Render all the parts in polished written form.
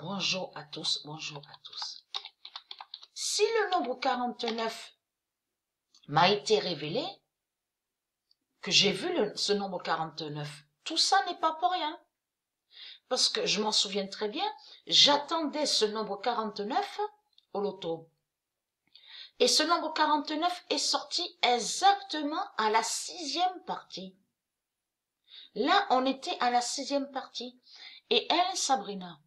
Bonjour à tous, bonjour à tous. Si le nombre 49 m'a été révélé, que j'ai vu ce nombre 49, tout ça n'est pas pour rien. Parce que je m'en souviens très bien, j'attendais ce nombre 49 au loto. Et ce nombre 49 est sorti exactement à la 6e partie. Là, on était à la 6e partie. Et elle, Sabrina,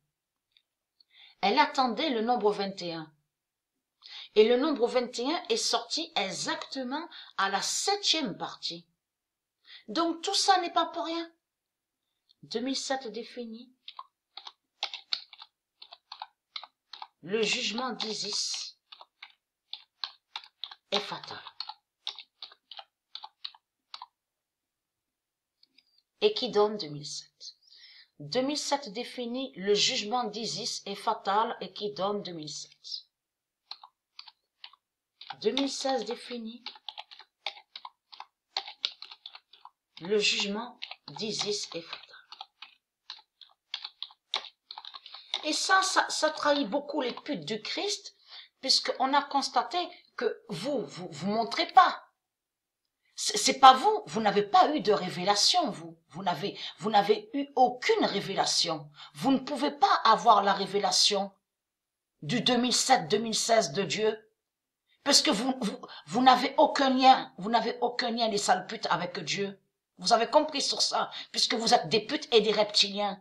elle attendait le nombre 21. Et le nombre 21 est sorti exactement à la 7e partie. Donc tout ça n'est pas pour rien. 2007 défini. Le jugement d'Isis est fatal. Et qui donne 2007. 2007 défini, le jugement d'Isis est fatal et qui donne 2007. 2016 défini, le jugement d'Isis est fatal. Et ça trahit beaucoup les putes du Christ, puisqu'on a constaté que vous montrez pas. C'est pas vous, vous n'avez pas eu de révélation, vous n'avez eu aucune révélation. Vous ne pouvez pas avoir la révélation du 2007-2016 de Dieu, parce que vous n'avez aucun lien, les sales putes avec Dieu. Vous avez compris sur ça, puisque vous êtes des putes et des reptiliens.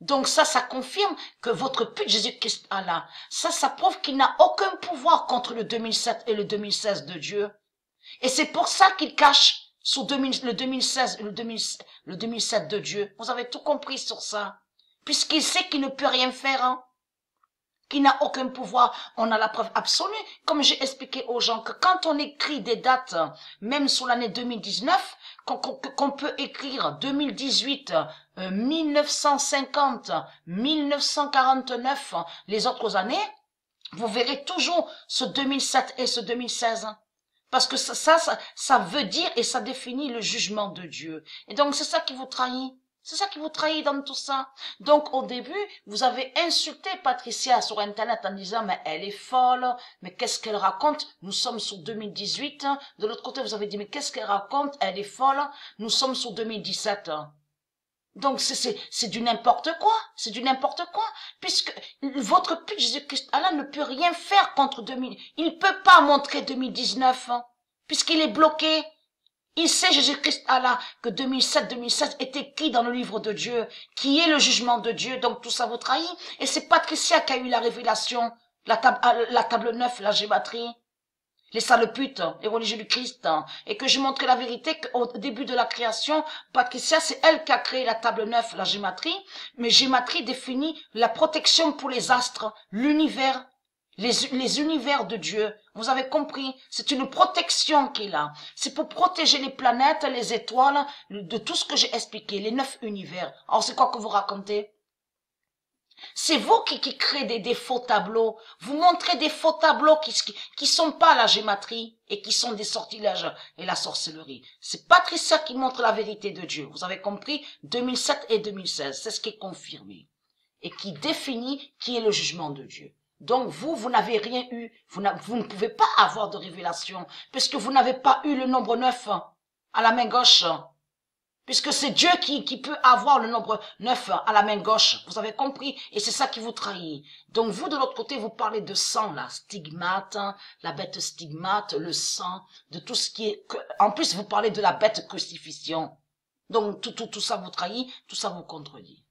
Donc ça confirme que votre pute Jésus-Christ Allah, ça prouve qu'il n'a aucun pouvoir contre le 2007 et le 2016 de Dieu. Et c'est pour ça qu'il cache sous le 2016 et le 2007 de Dieu. Vous avez tout compris sur ça. Puisqu'il sait qu'il ne peut rien faire, hein, qu'il n'a aucun pouvoir. On a la preuve absolue, comme j'ai expliqué aux gens, que quand on écrit des dates, même sous l'année 2019, qu'on peut écrire 2018, 1950, 1949, les autres années, vous verrez toujours ce 2007 et ce 2016. Parce que ça veut dire et ça définit le jugement de Dieu. Et donc c'est ça qui vous trahit. C'est ça qui vous trahit dans tout ça. Donc au début, vous avez insulté Patricia sur Internet en disant mais elle est folle, mais qu'est-ce qu'elle raconte? Nous sommes sur 2018. De l'autre côté, vous avez dit mais qu'est-ce qu'elle raconte? Elle est folle. Nous sommes sur 2017. Donc c'est du n'importe quoi, c'est du n'importe quoi, puisque votre pute Jésus-Christ Allah ne peut rien faire contre 2000. Il peut pas montrer 2019, hein, puisqu'il est bloqué. Il sait Jésus-Christ Allah que 2007-2016 est écrit dans le livre de Dieu, qui est le jugement de Dieu, donc tout ça vous trahit. Et c'est Patricia qui a eu la révélation, la table 9, la gématrie. Les sales putes, les religieux du Christ, et que je montrais la vérité qu'au début de la création, Patricia, c'est elle qui a créé la table 9, la gématrie, mais gématrie définit la protection pour les astres, l'univers, les univers de Dieu. Vous avez compris? C'est une protection qu'il a. C'est pour protéger les planètes, les étoiles, de tout ce que j'ai expliqué, les 9 univers. Alors c'est quoi que vous racontez? C'est vous qui créez des faux tableaux. Vous montrez des faux tableaux qui sont pas la gématrie et qui sont des sortilèges et la sorcellerie. C'est Patricia qui montre la vérité de Dieu. Vous avez compris? 2007 et 2016, c'est ce qui est confirmé et qui définit qui est le jugement de Dieu. Donc vous n'avez rien eu. Vous ne pouvez pas avoir de révélation puisque vous n'avez pas eu le nombre 9 à la main gauche. Puisque c'est Dieu qui peut avoir le nombre 9 à la main gauche. Vous avez compris? Et c'est ça qui vous trahit. Donc vous, de l'autre côté, vous parlez de sang, là. Stigmate, la bête stigmate, le sang, de tout ce qui est... En plus, vous parlez de la bête crucifixion. Donc tout ça vous trahit, tout ça vous contredit.